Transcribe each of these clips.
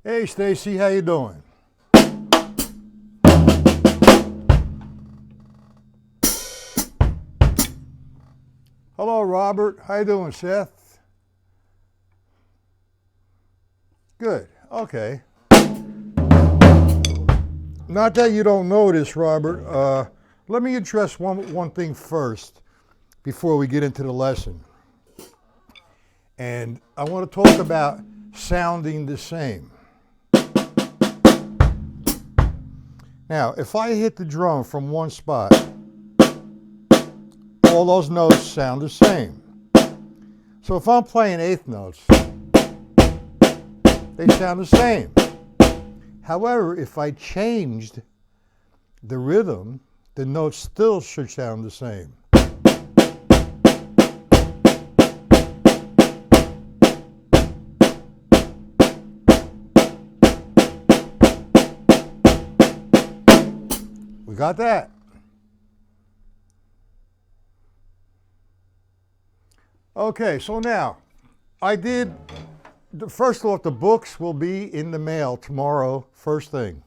Hey Stacy, how you doing? Hello Robert, how you doing Seth? Good, okay. Not that you don't know this, Robert. Let me address one thing first before we get into the lesson. And I want to talk about sounding the same. Now, if I hit the drum from one spot, all those notes sound the same. So if I'm playing eighth notes, they sound the same. However, if I changed the rhythm, the notes still should sound the same. We got that? Okay, so now, first off, the books will be in the mail tomorrow, first thing.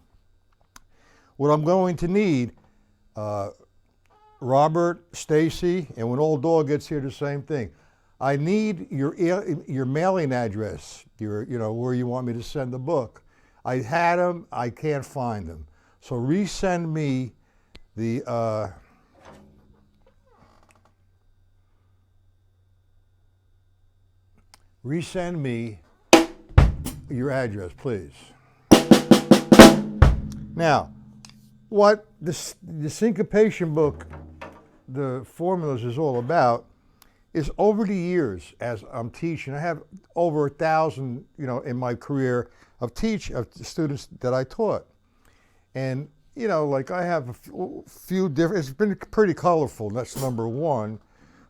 What I'm going to need, Robert, Stacy, and when Old Dog gets here, the same thing. I need your mailing address, where you want me to send the book. I had them, I can't find them. So resend me the, resend me your address, please. Now, what the syncopation book, the formulas is all about, is over the years as I'm teaching. I have over 1,000, in my career of students that I taught. And, like I have a few different, it's been pretty colorful. That's number one.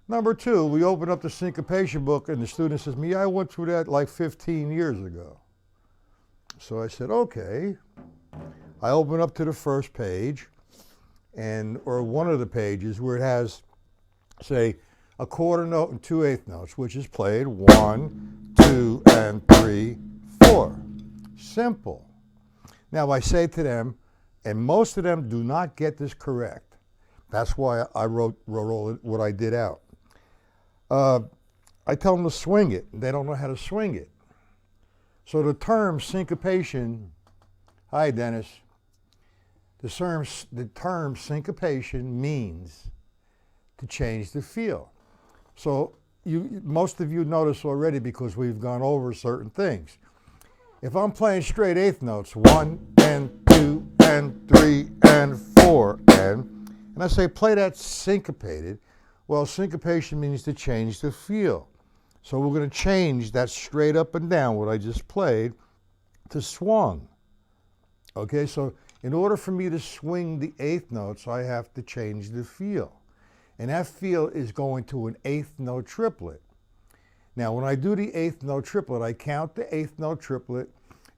Number two, we open up the syncopation book and the student says, "Me, I went through that like 15 years ago." So I said, okay. I open up to the first page or one of the pages where it has, say, a quarter note and 2/8 notes, which is played 1, 2, and 3, 4. Simple. Now I say to them, and most of them do not get this correct. That's why I wrote all what I did out. I tell them to swing it. They don't know how to swing it. So the term syncopation, hi Dennis, the term syncopation means to change the feel. So most of you notice already because we've gone over certain things. If I'm playing straight eighth notes, 1 and 2 and 3 and 4 and I say play that syncopated, well, syncopation means to change the feel. So we're going to change that straight up and down, what I just played, to swung. Okay, so in order for me to swing the eighth notes, I have to change the feel. And that feel is going to an eighth note triplet. Now, when I do the eighth note triplet, I count the eighth note triplet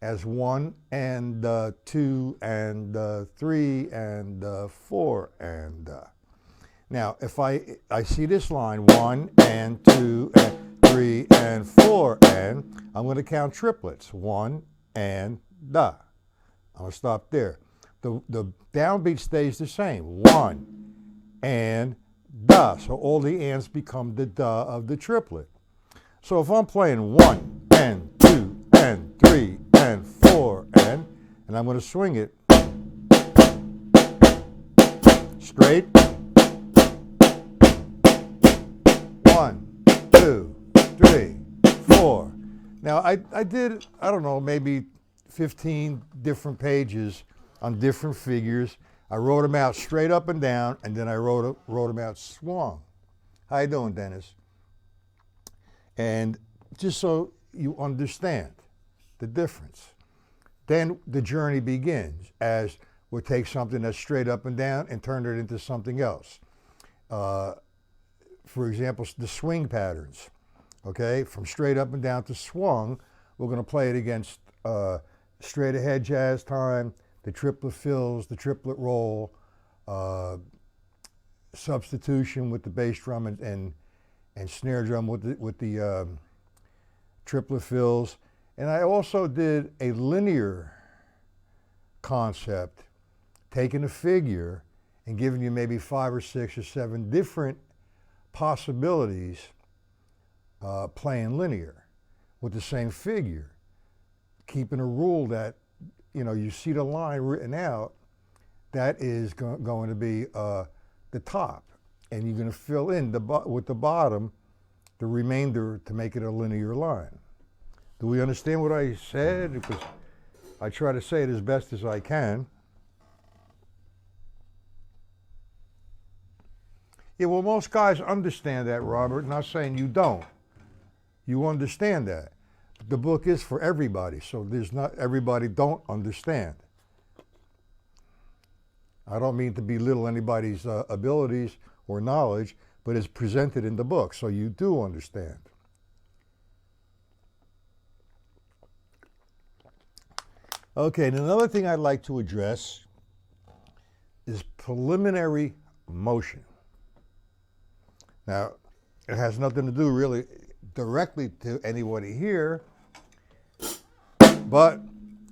as 1 and 2 and 3 and 4 and... Now, if I see this line, 1 and 2 and 3 and 4 and, I'm going to count triplets, 1 and da. I'm going to stop there. The downbeat stays the same, 1 and da. So all the ands become the da of the triplet. So if I'm playing 1 and 2 and 3 and 4 and I'm going to swing it straight. 1, 2, 3, 4. Now I did, I don't know, maybe 15 different pages on different figures. I wrote them out straight up and down, and then I wrote them out swung. How you doing, Dennis? And just so you understand the difference. Then the journey begins as we'll take something that's straight up and down and turn it into something else. For example, the swing patterns, okay? From straight up and down to swung, we're going to play it against straight ahead jazz time, the triplet fills, the triplet roll, substitution with the bass drum and snare drum with the triplet fills, And I also did a linear concept, taking a figure and giving you maybe 5 or 6 or 7 different possibilities playing linear with the same figure, keeping a rule that, you know, you see the line written out, that is going to be the top, and you're going to fill in with the bottom the remainder to make it a linear line. Do we understand what I said? Because I try to say it as best as I can. Yeah, well, most guys understand that, Robert. Not saying you don't. You understand that. The book is for everybody, so there's not everybody don't understand. I don't mean to belittle anybody's abilities or knowledge, but it's presented in the book, so you do understand. Okay, and another thing I'd like to address is preliminary motion. Now, it has nothing to do really directly to anybody here, but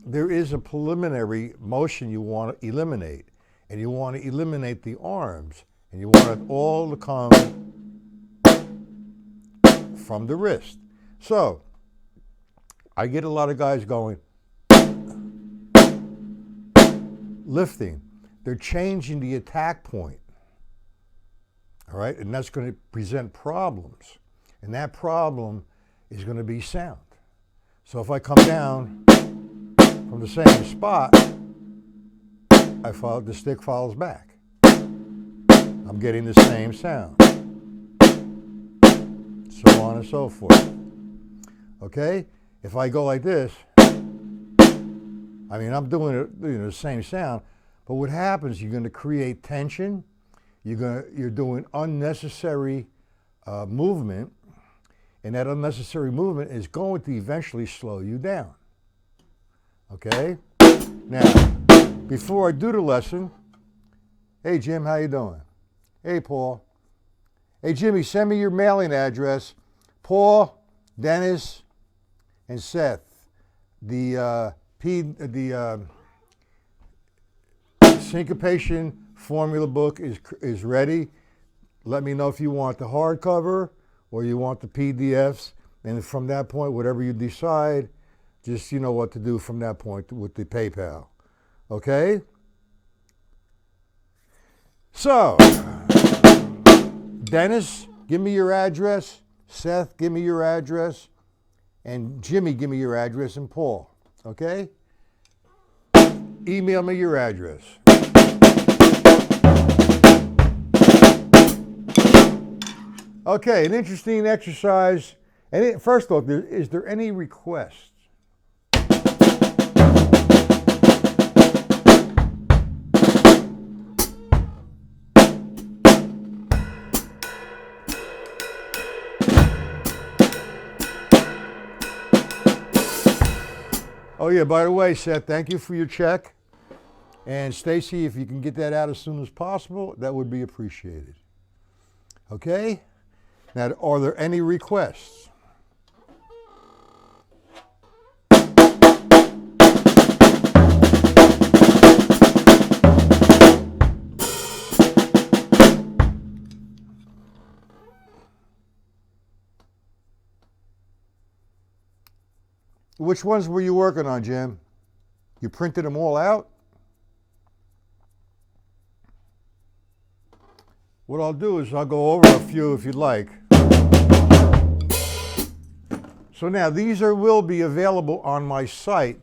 there is a preliminary motion you want to eliminate, and you want to eliminate the arms, and you want it all to come from the wrist. So, I get a lot of guys going, lifting. They're changing the attack point. All right, and that's going to present problems. And that problem is going to be sound. So if I come down from the same spot, the stick follows back. I'm getting the same sound. So on and so forth. Okay? If I go like this, I mean, I'm doing it, you know, the same sound, but what happens, you're going to create tension. You're doing unnecessary movement, and that unnecessary movement is going to eventually slow you down. Okay? Now, before I do the lesson, hey Jim, how you doing? Hey Paul. Hey Jimmy, send me your mailing address. Paul, Dennis, and Seth. The syncopation formula book is ready. Let me know if you want the hardcover or you want the PDFs, and from that point, whatever you decide, just you know what to do from that point with the PayPal. Okay? So, Dennis, give me your address. Seth, give me your address. And Jimmy, give me your address. And Paul, okay? Email me your address. Okay, an interesting exercise. And first off, is there any requests? Oh yeah, by the way, Seth, thank you for your check. And Stacy, if you can get that out as soon as possible, that would be appreciated. Okay? Now, are there any requests? Which ones were you working on, Jim? You printed them all out? What I'll do is I'll go over a few if you'd like. So now these will be available on my site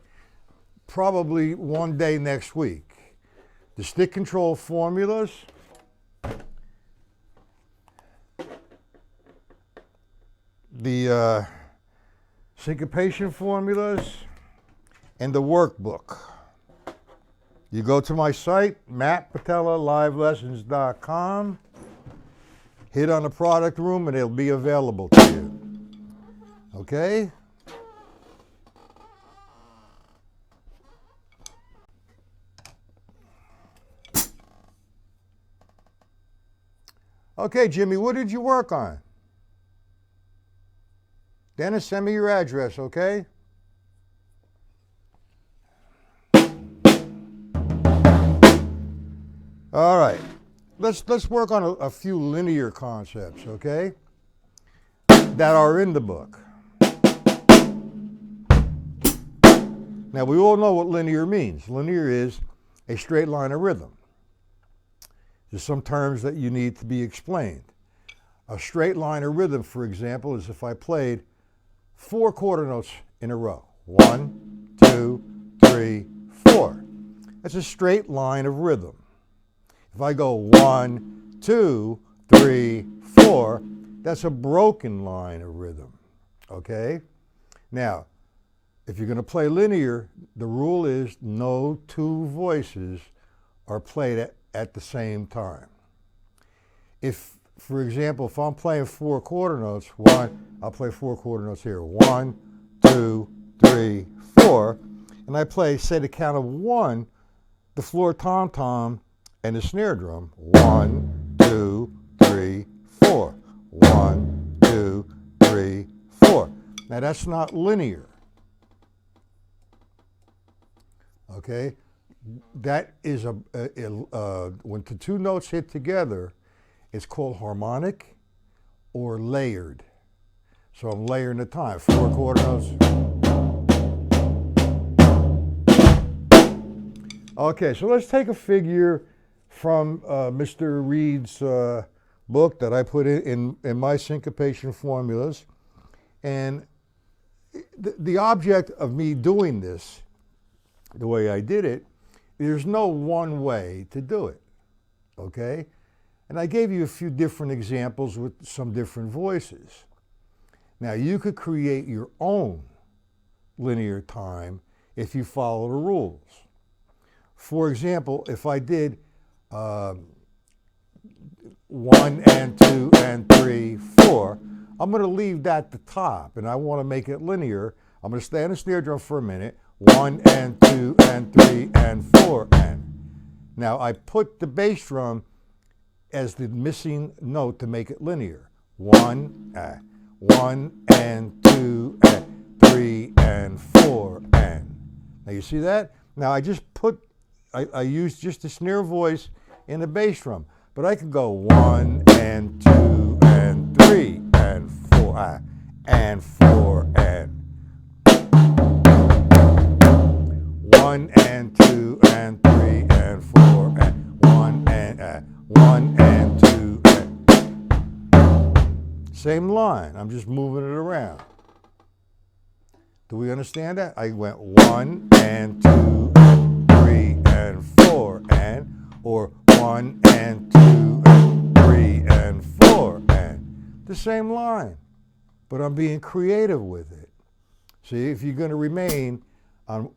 probably one day next week. The stick control formulas, the syncopation formulas, and the workbook. You go to my site, mattpatellalivelessons.com, hit on the product room, and it'll be available to you. Okay? Okay, Jimmy, what did you work on? Dennis, send me your address, okay? All right, let's work on a few linear concepts, okay, that are in the book. Now, we all know what linear means. Linear is a straight line of rhythm. There's some terms that you need to be explained. A straight line of rhythm, for example, is if I played 4 quarter notes in a row. 1, 2, 3, 4. That's a straight line of rhythm. If I go 1, 2, 3, 4, that's a broken line of rhythm, okay? Now, if you're going to play linear, the rule is no 2 voices are played at the same time. If, for example, if I'm playing 4 quarter notes, I'll play 4 quarter notes here. 1, 2, 3, 4, and I play, say, the count of 1, the floor tom-tom and the snare drum. 1, 2, 3, 4. 1, 2, 3, 4. Now that's not linear. Okay, that is when the 2 notes hit together, it's called harmonic or layered. So I'm layering the time. 4 quarter notes. Okay, so let's take a figure from Mr. Reed's book that I put in my syncopation formulas. And the object of me doing this, the way I did it, there's no one way to do it, okay? And I gave you a few different examples with some different voices. Now, you could create your own linear time if you follow the rules. For example, if I did 1 and 2 and 3, 4, I'm going to leave that at the top, and I want to make it linear. I'm going to stay on the snare drum for a minute. 1 and 2 and 3 and 4 and. Now I put the bass drum as the missing note to make it linear. 1 and 2 and 3 and 4 and. Now you see that? Now I used just the snare voice in the bass drum, but I could go 1 and 2 and 3 and 4 and 4 and. 1 and 2 and 3 and 4 and 1 and 2 and. Same line. I'm just moving it around. Do we understand that? I went 1 and 2 and 3 and 4 and, or 1 and 2 and 3 and 4 and. The same line, but I'm being creative with it. See, if you're going to remain on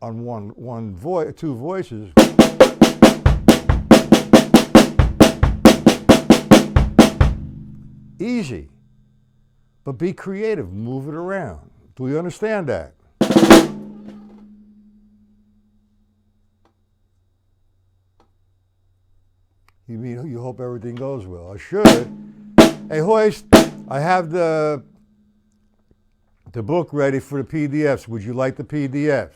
two voices, easy, but be creative, move it around. Do we understand that? You mean you hope everything goes well? I should. Hey, Hoist, I have the book ready for the PDFs. Would you like the PDFs?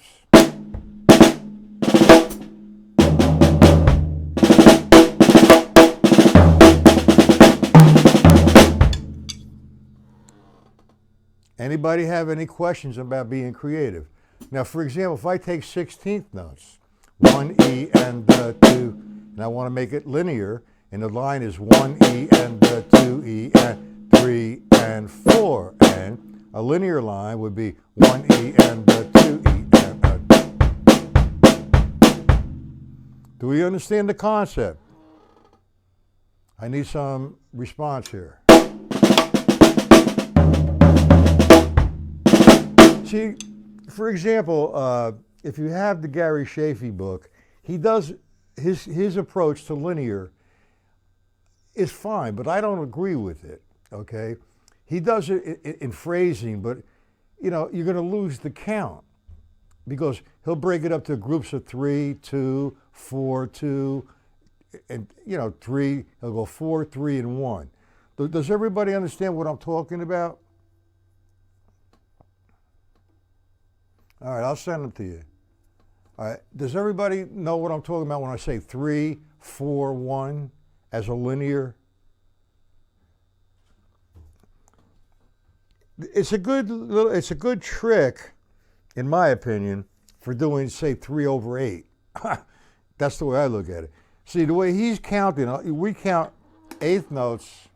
Anybody have any questions about being creative? Now, for example, if I take 16th notes, 1 E and 2, and I want to make it linear, and the line is 1 E and 2 E and 3 and 4 and, a linear line would be 1 E and 2 E and. Do we understand the concept? I need some response here. See, for example, if you have the Gary Shafee book, he does his approach to linear is fine, but I don't agree with it, okay? He does it in phrasing, but you're going to lose the count because he'll break it up to groups of 3, 2, 4, 2, and 3. He'll go 4, 3, and 1. Does everybody understand what I'm talking about? All right, I'll send them to you. All right. Does everybody know what I'm talking about when I say 3, 4, 1 as a linear? It's a good trick, in my opinion, for doing, say, 3/8. That's the way I look at it. See, the way he's counting, we count eighth notes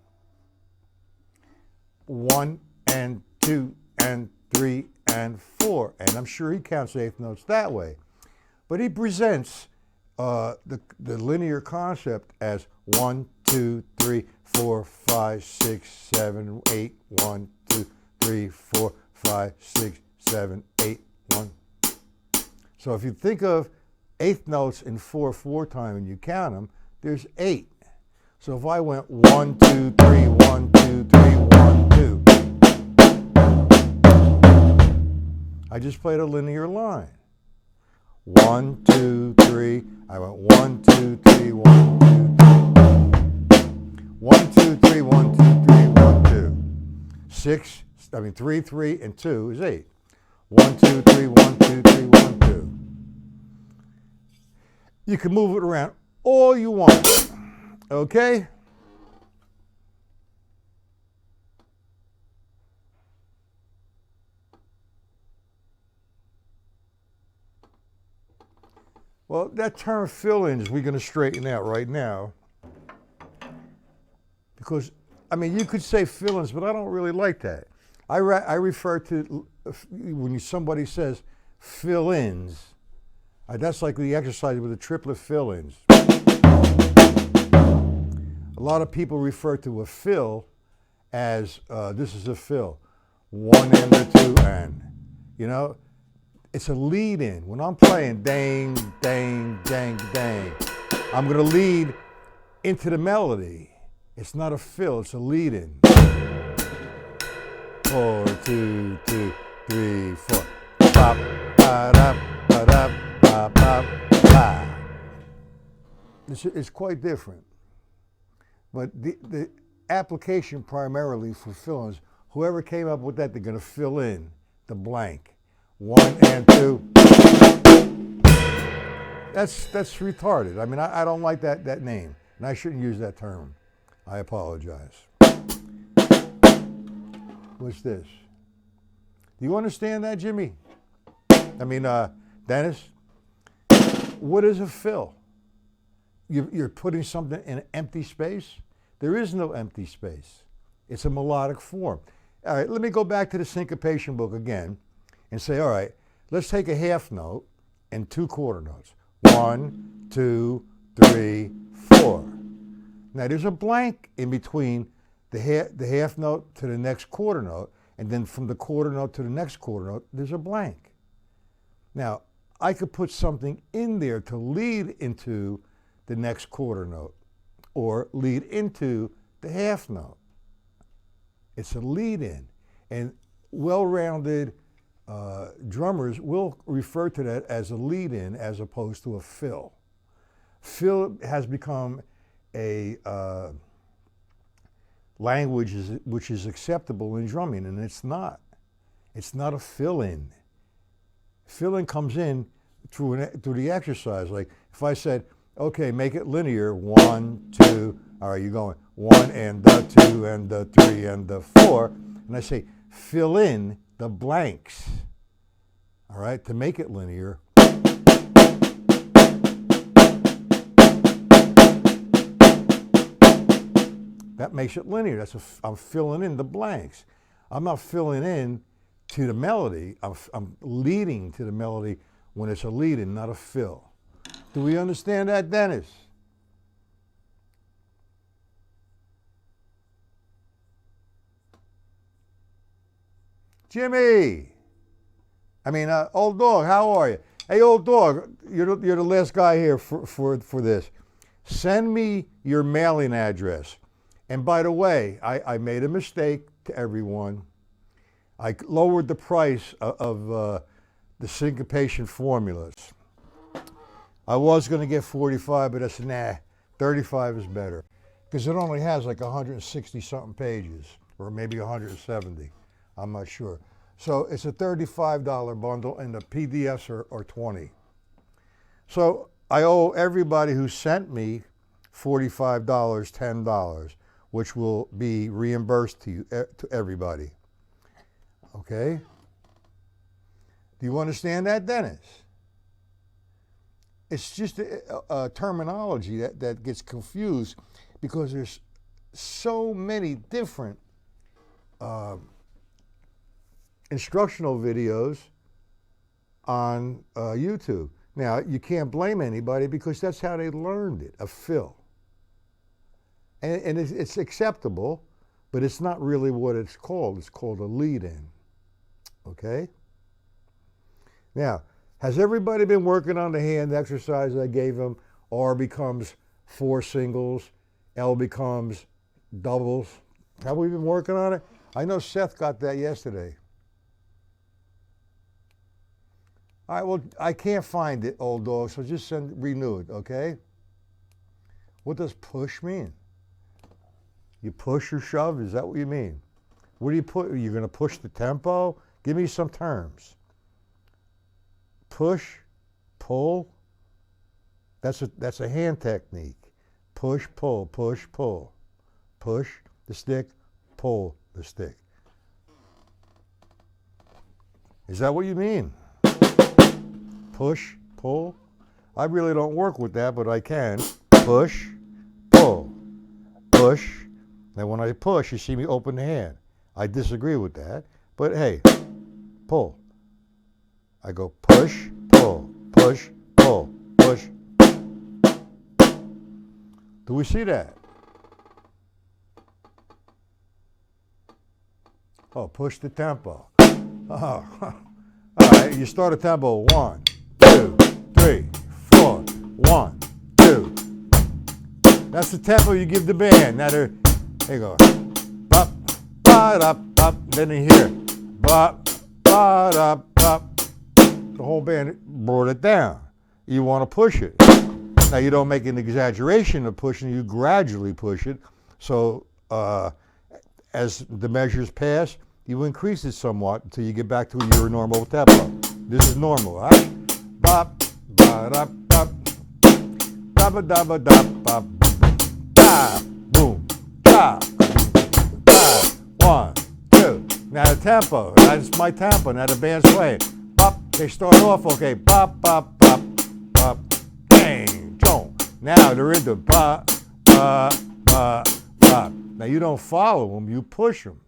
1 and 2 and 3 and 4, and I'm sure he counts eighth notes that way. But he presents the linear concept as 1, 2, 3, 4, 5, 6, 7, 8, 1, 2, 3, 4, 5, 6, 7, 8, 1. So if you think of eighth notes in 4/4 time and you count them, there's 8. So if I went 1, 2, 3, 1, 2, 3, 1, 2, I just played a linear line. 1, 2, 3, I went 1, 2, 3, 1, 2, 1, 2, 3, 1, 2, 3, 1, 2. 3, 3, and 2 is 8. 1, 2, 3, 1, 2, 3, 1, 2. You can move it around all you want, okay? Well, that term fill-ins we're going to straighten out right now. Because, I mean, you could say fill-ins, but I don't really like that. I refer to, when somebody says fill-ins, that's like the exercise with the triplet fill-ins. A lot of people refer to a fill as, this is a fill. 1 and a 2 and, you know? It's a lead-in. When I'm playing dang, dang, dang, dang, I'm going to lead into the melody. It's not a fill, it's a lead-in. 4, 2, 2, 3, 4. Bop, ba, da, ba, da, ba, ba, ba. It's quite different. But the application primarily for fill-ins, whoever came up with that, they're going to fill in the blank. 1 and 2. That's retarded. I mean, I don't like that name, and I shouldn't use that term. I apologize. What's this? Do you understand that, Jimmy? I mean, Dennis? What is a fill? You're putting something in an empty space? There is no empty space. It's a melodic form. All right, let me go back to the syncopation book again and say, all right, let's take a half note and 2 quarter notes. 1, 2, 3, 4. Now there's a blank in between the half note to the next quarter note, and then from the quarter note to the next quarter note, there's a blank. Now, I could put something in there to lead into the next quarter note or lead into the half note. It's a lead-in, and well-rounded drummers will refer to that as a lead-in as opposed to a fill. Fill has become a language which is acceptable in drumming, and it's not. It's not a fill-in. Fill-in comes in through the exercise. Like if I said, okay, make it linear, 1, 2, all right, you're going 1 and the 2 and the 3 and the 4, and I say, fill in the blanks, all right, to make it linear. That makes it linear. I'm filling in the blanks. I'm not filling in to the melody. I'm leading to the melody when it's a lead-in, not a fill. Do we understand that, Dennis? Jimmy! I mean, old dog, how are you? Hey, old dog, you're the last guy here for this. Send me your mailing address. And by the way, I made a mistake to everyone. I lowered the price of the syncopation formulas. I was going to get 45, but I said, nah, 35 is better. Because it only has like 160 something pages, or maybe 170. I'm not sure. So it's a $35 bundle, and the PDFs are 20. So I owe everybody who sent me $45, $10, which will be reimbursed to you, to everybody. Okay? Do you understand that, Dennis? It's just a terminology that gets confused because there's so many different instructional videos on YouTube. Now, you can't blame anybody because that's how they learned it, a fill. And it's acceptable, but it's not really what it's called. It's called a lead-in, okay? Now, has everybody been working on the hand exercise I gave them? R becomes 4 singles, L becomes doubles. Have we been working on it? I know Seth got that yesterday. All right, well, I can't find it, old dog, so just renew it, okay? What does push mean? You push or shove? Is that what you mean? What do you put? Are you going to push the tempo? Give me some terms. Push, pull. That's a hand technique. Push, pull, push, pull. Push the stick, pull the stick. Is that what you mean? Push, pull. I really don't work with that, but I can. Push, pull, push. Now when I push, you see me open the hand. I disagree with that, but hey, pull. I go push, pull, push, pull, push. Do we see that? Oh, push the tempo. Oh, all right, you start a tempo. 1, 2, 3, 4. 1, 2. That's the tempo you give the band. Now there you go. Bop, ba da bop. Then you hear bop, ba da bop. The whole band brought it down. You want to push it. Now you don't make an exaggeration of pushing. You gradually push it. So as the measures pass, you increase it somewhat until you get back to your normal tempo. This is normal, all right? Bop, ba da bop, da ba da ba da bop, da, boom, da, da. 1, 2. Now the tempo. That's my tempo. Now the band's playing. Bop. They start off okay. Bop, bop, bop, bop, bang, chong. Now they're into bop, bop, bop, bop. Now you don't follow them. You push them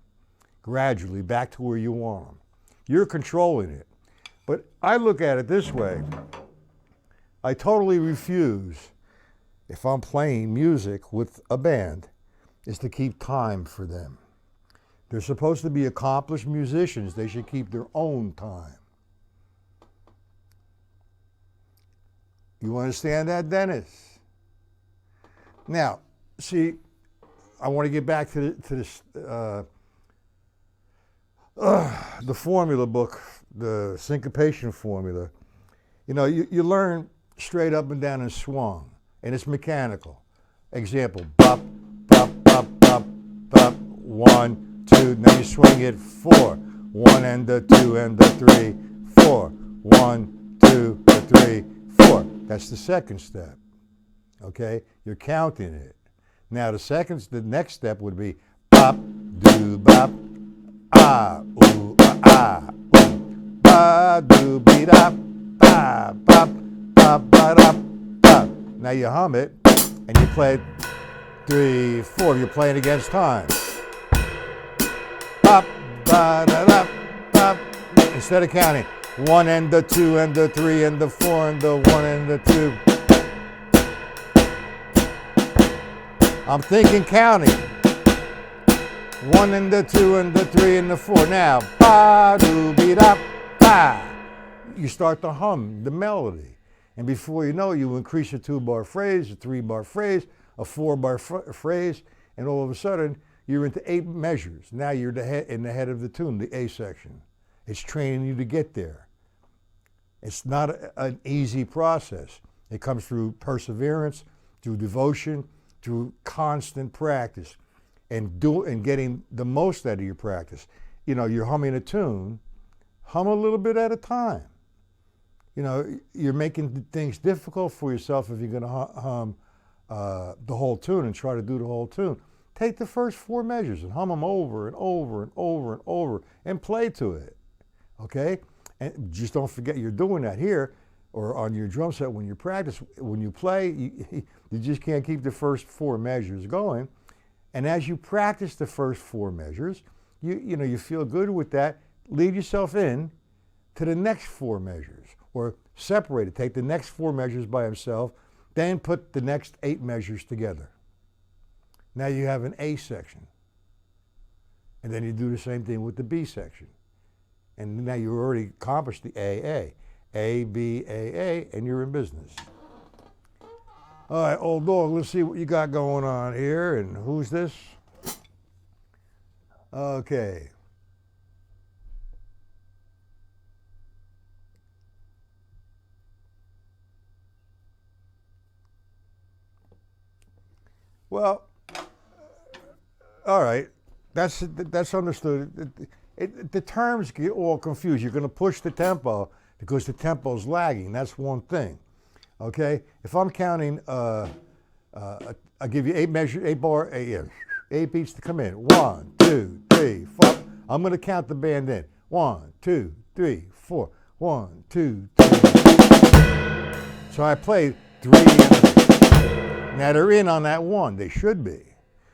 gradually back to where you want them. You're controlling it. But I look at it this way. I totally refuse, if I'm playing music with a band, is to keep time for them. They're supposed to be accomplished musicians. They should keep their own time. You understand that, Dennis? Now, see, I want to get back to this, the formula book, the syncopation formula. You know, you learn straight up and down and swung, and it's mechanical. Example, bop, bop, bop, bop, bop, 1, 2, now you swing it 4, 1 and the 2 and the 3, 4, 1, 2, the 3, 4. That's the second step, okay? You're counting it. Now the next step would be bop, do, bop, ah, ooh, ah, ooh, ba, do, be, da, ba, bop, bop, ba, da, ba. Now you hum it, and you play 3, 4. You're playing against time. Bop, ba, da, da, bop. Instead of counting 1 and the 2 and the 3 and the 4 and the 1 and the 2. I'm thinking counting. 1 and the 2 and the 3 and the 4. Now, ba, do, be, da, ba. You start to hum the melody. And before you know it, you increase a 2-bar phrase, a 3-bar phrase, a 4-bar phrase, and all of a sudden, you're into 8 measures. Now you're in the head of the tune, the A section. It's training you to get there. It's not an easy process. It comes through perseverance, through devotion, through constant practice, and getting the most out of your practice. You know, you're humming a tune, hum a little bit at a time. you know, you're making things difficult for yourself if you're going to hum the whole tune and try to do the whole tune. Take the first 4 measures and hum them over and over and over and over and play to it, okay? And just don't forget you're doing that here or on your drum set when you practice. When you play, you just can't keep the first 4 measures going. And as you practice the first 4 measures, you feel good with that. Lead yourself in to the next 4 measures, or separate it. Take the next 4 measures by himself, then put the next 8 measures together. Now you have an A section. And then you do the same thing with the B section. And now you already accomplished the AA. A, B, A, and you're in business. All right, old dog, let's see what you got going on here. And who's this? Okay. Well, all right, that's understood. The terms get all confused. You're going to push the tempo because the tempo's lagging. That's one thing. Okay, if I'm counting, I give you 8 measures, 8 beats to come in. 1, 2, 3, 4. I'm going to count the band in. 1, 2, 3, 4. 1, 2, 3. So I played 3. Now they're in on that 1. They should be.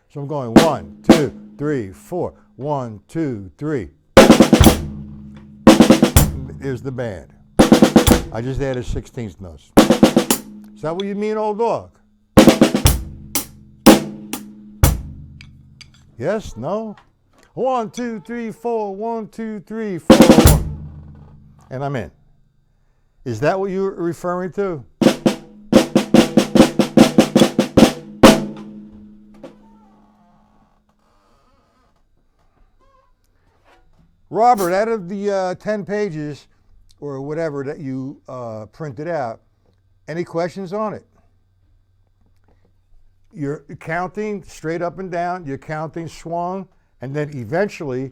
So I'm going 1, 2, 3, 4. 1, 2, 3. There's the band. I just added 16th notes. Is that what you mean, old dog? Yes? No? 1, 2, 3, 4. 1, 2, 3, 4. 1. And I'm in. Is that what you're referring to? Robert, out of the 10 pages or whatever that you printed out, any questions on it? You're counting straight up and down, you're counting swung, and then eventually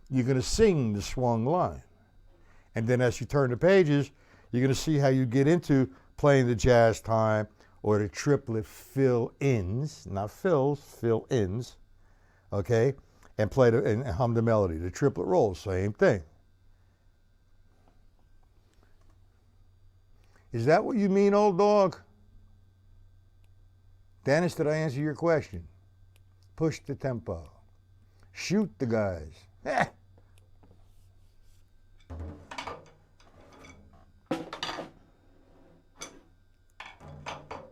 you're going to sing the swung line. And then as you turn the pages, you're going to see how you get into playing the jazz time or the triplet fill-ins, not fills, fill-ins, okay? And play and hum the melody. The triplet rolls, same thing. Is that what you mean, old dog? Dennis, did I answer your question? Push the tempo. Shoot the guys.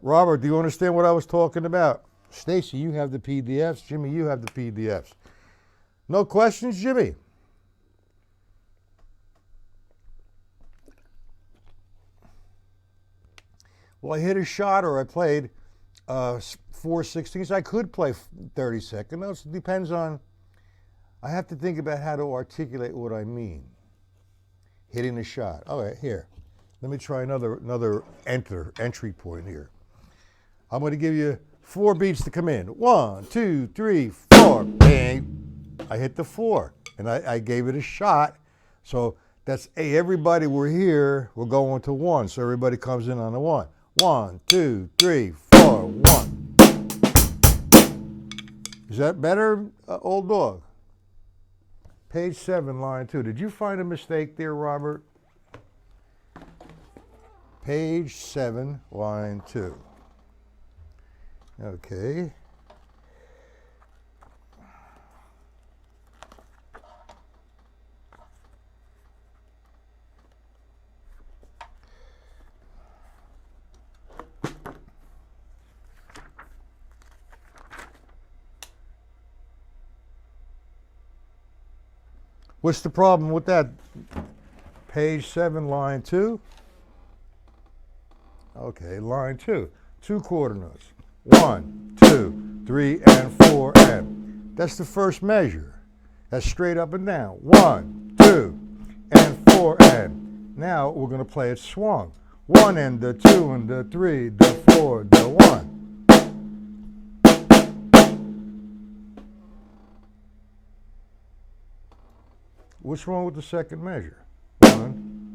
Robert, do you understand what I was talking about? Stacy, you have the PDFs. Jimmy, you have the PDFs. No questions, Jimmy? Well, I hit a shot or I played 4/16. I could play 30-second notes. It depends on, I have to think about how to articulate what I mean. Hitting a shot. All right, here. Let me try another entry point here. I'm going to give you 4 beats to come in. 1, 2, 3, 4. Bang. I hit the 4, and I gave it a shot. So that's, hey, everybody, we're here. We're going to 1, so everybody comes in on the 1. 1, 2, 3, 4, 1. Is that better, old dog? Page 7, line 2. Did you find a mistake there, Robert? Page 7, line 2. Okay. What's the problem with that? Page 7, line 2. Okay, line 2. 2 quarter notes. 1, 2, 3, and 4, and. That's the first measure. That's straight up and down. 1, 2, and 4, and. Now we're going to play it swung. 1 and the 2 and the 3, the 4, the 1. What's wrong with the second measure? 1.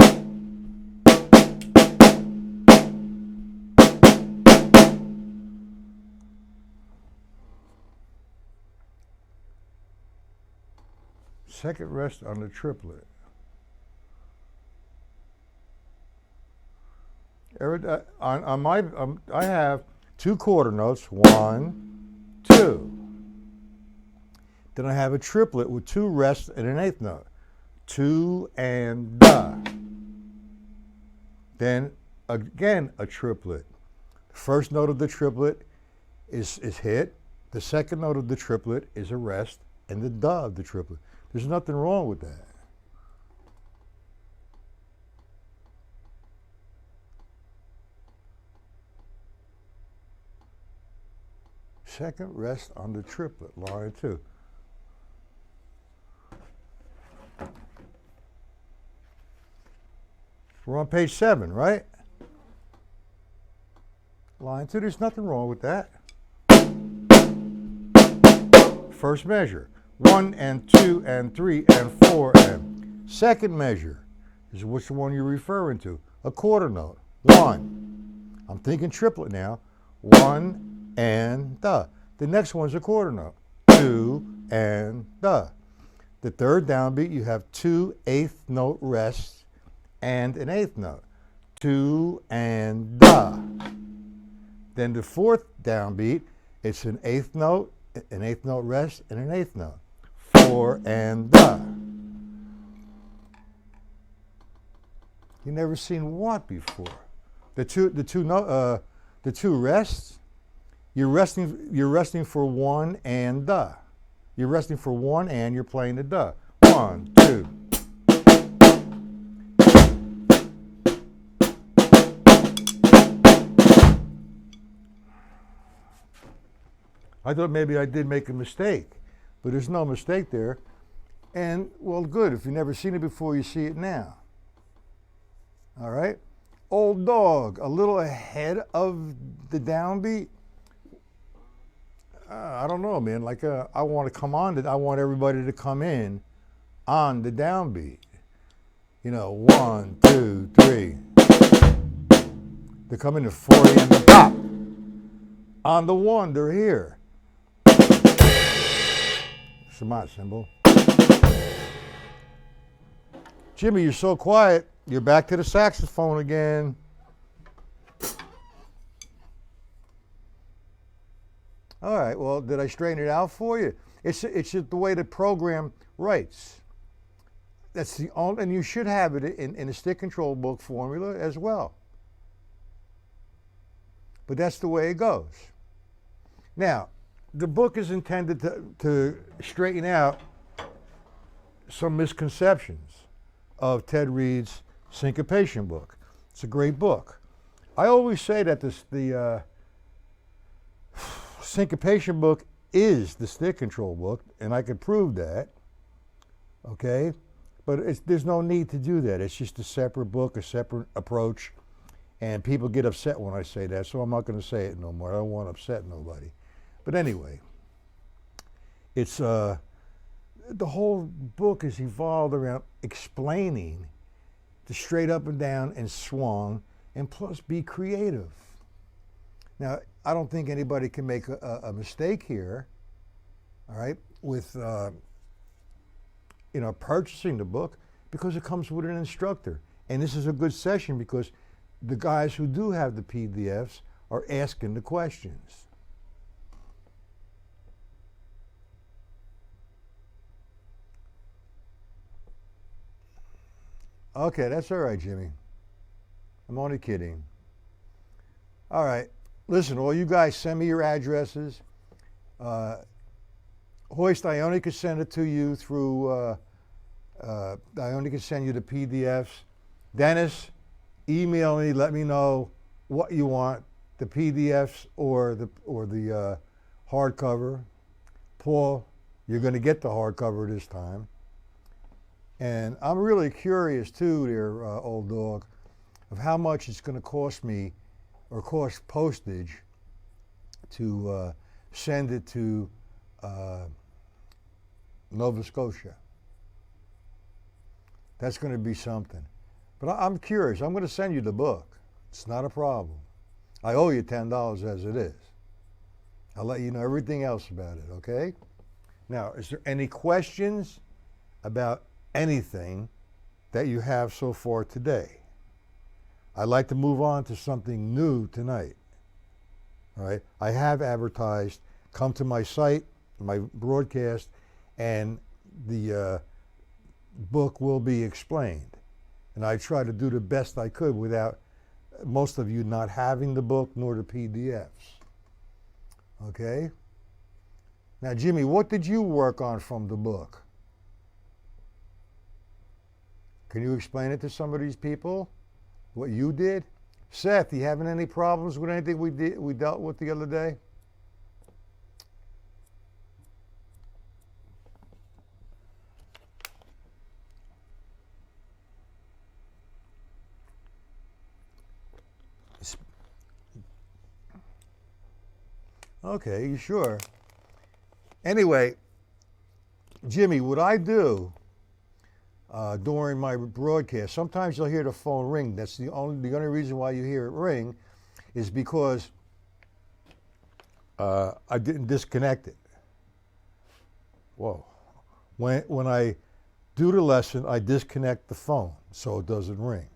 Second rest on the triplet. I have 2 quarter notes, 1, 2. Then I have a triplet with 2 rests and an 8th note, 2 and da. Then again a triplet. The first note of the triplet is hit. The second note of the triplet is a rest, and the da of the triplet. There's nothing wrong with that. Second rest on the triplet, line 2. We're on page 7, right? Line 2, there's nothing wrong with that. First measure, 1 and 2 and 3 and 4 and. Second measure is which one you're referring to? A quarter note, 1. I'm thinking triplet now, 1 and da. The next one's a quarter note, 2 and da. The third downbeat, you have 2 8th note rests and an 8th note, 2 and da. Then the fourth downbeat, it's an 8th note, an 8th note rest, and an 8th note, 4 and da. You never seen what before? The two rests. You're resting for 1 and da. You're resting for 1 and you're playing the da. 1, 2. I thought maybe I did make a mistake, but there's no mistake there. And, well, good. If you've never seen it before, you see it now. All right? Old dog, a little ahead of the downbeat. I don't know, man. Like, I want to come on. I want everybody to come in on the downbeat. You know, 1, 2, 3. They're coming to 40 and the pop. On the 1, they're here. Shamat symbol. Jimmy, you're so quiet. You're back to the saxophone again. All right, well, did I straighten it out for you? It's just the way the program writes. That's the only, and you should have it in a stick control book formula as well. But that's the way it goes. Now, the book is intended to straighten out some misconceptions of Ted Reed's syncopation book. It's a great book. I always say that the syncopation book is the stick control book, and I could prove that, okay? But there's no need to do that. It's just a separate book, a separate approach, and people get upset when I say that, so I'm not going to say it no more. I don't want to upset nobody. But anyway, it's the whole book is evolved around explaining the straight up and down and swung, and plus be creative. Now, I don't think anybody can make a mistake here, all right, with purchasing the book, because it comes with an instructor. And this is a good session because the guys who do have the PDFs are asking the questions. Okay, that's all right, Jimmy. I'm only kidding. All right. Listen, all you guys, send me your addresses. Hoist, I only could send it to you through, I only could send you the PDFs. Dennis, email me, let me know what you want, the PDFs or the hardcover. Paul, you're going to get the hardcover this time. And I'm really curious too, there, old dog, of how much it's going to cost me or cost postage to send it to Nova Scotia. That's going to be something. But I'm curious. I'm going to send you the book. It's not a problem. I owe you $10 as it is. I'll let you know everything else about it, okay? Now, is there any questions about anything that you have so far today. I'd like to move on to something new tonight. All right, I have advertised, come to my site, my broadcast, and the book will be explained. And I try to do the best I could without most of you not having the book nor the PDFs. Okay? Now, Jimmy, what did you work on from the book? Can you explain it to some of these people? What you did? Seth, you having any problems with anything we dealt with the other day? Okay, you sure? Anyway, Jimmy, what I do during my broadcast, sometimes you'll hear the phone ring. That's the only reason why you hear it ring is because I didn't disconnect it. Whoa. When I do the lesson, I disconnect the phone so it doesn't ring.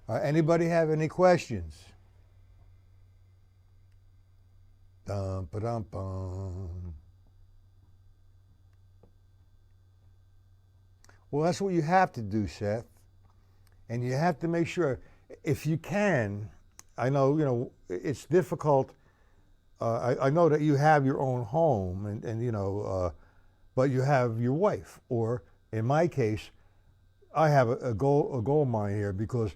Anybody have any questions? Dum ba dum bum. Well, that's what you have to do, Seth. And you have to make sure, if you can, I know, it's difficult. I know that you have your own home and but you have your wife, or in my case, I have a gold mine here because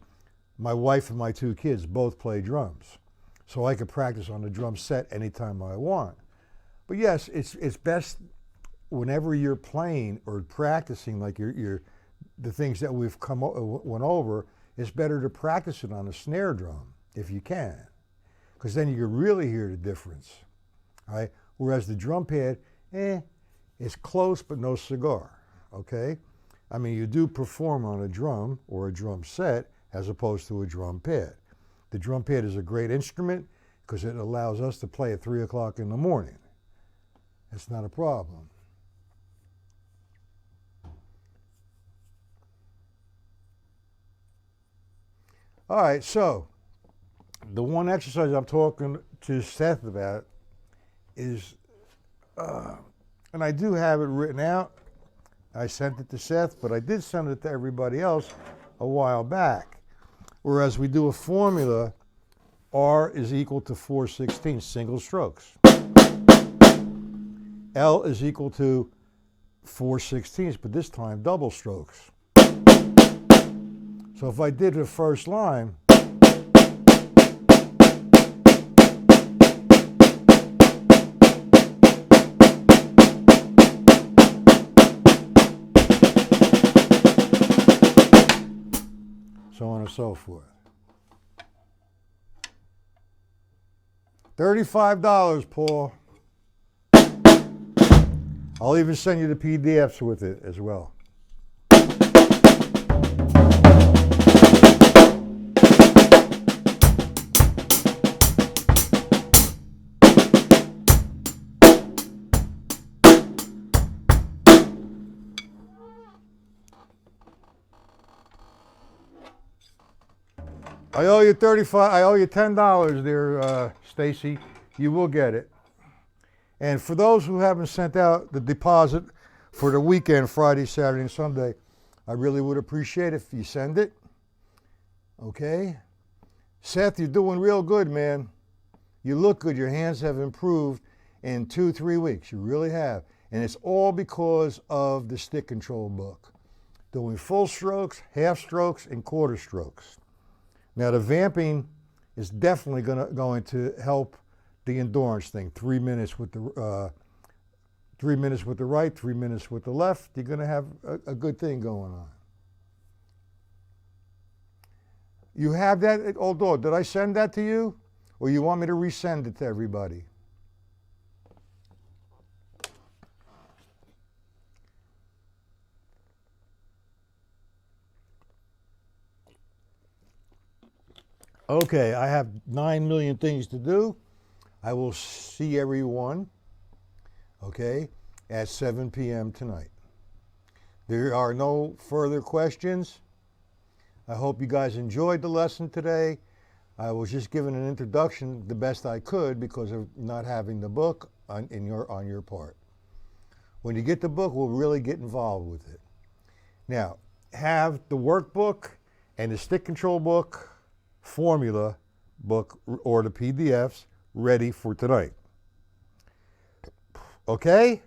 my wife and my two kids both play drums. So I could practice on the drum set anytime I want. But yes, it's best whenever you're playing or practicing, like the things that we've went over, it's better to practice it on a snare drum if you can, because then you can really hear the difference, right? Whereas the drum pad, it's close but no cigar, okay? I mean, you do perform on a drum or a drum set as opposed to a drum pad. The drum pad is a great instrument because it allows us to play at 3 o'clock in the morning. It's not a problem. All right, so the one exercise I'm talking to Seth about is, and I do have it written out. I sent it to Seth, but I did send it to everybody else a while back. Whereas we do a formula, R is equal to 4/16 single strokes. L is equal to 4/16, but this time double strokes. So if I did the first line, so on and so forth. $35, Paul. I'll even send you the PDFs with it as well. I owe you $10 there, Stacy. You will get it. And for those who haven't sent out the deposit for the weekend, Friday, Saturday, and Sunday, I really would appreciate it if you send it. Okay? Seth, you're doing real good, man. You look good. Your hands have improved in 2-3 weeks. You really have. And it's all because of the stick control book. Doing full strokes, half strokes, and quarter strokes. Now the vamping is definitely going to help the endurance thing. 3 minutes with the 3 minutes with the right, 3 minutes with the left. You're going to have a good thing going on. You have that, although, did I send that to you? Or you want me to resend it to everybody? Okay, I have 9 million things to do. I will see everyone okay, at 7 p.m. tonight. There are no further questions. I hope you guys enjoyed the lesson today. I was just giving an introduction the best I could because of not having the book on your part. When you get the book, we'll really get involved with it. Now, have the workbook and the stick control book, formula book, or the PDFs ready for tonight. Okay?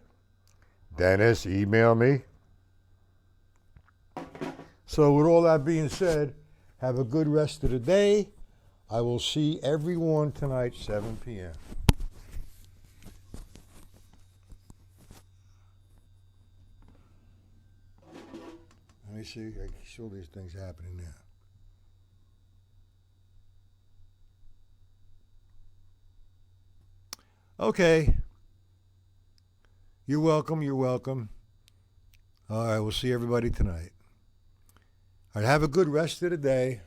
Dennis, email me. So with all that being said, have a good rest of the day. I will see everyone tonight, 7 p.m. Let me see. I can show these things happening now. Okay. You're welcome. You're welcome. All right. We'll see everybody tonight. All right. Have a good rest of the day.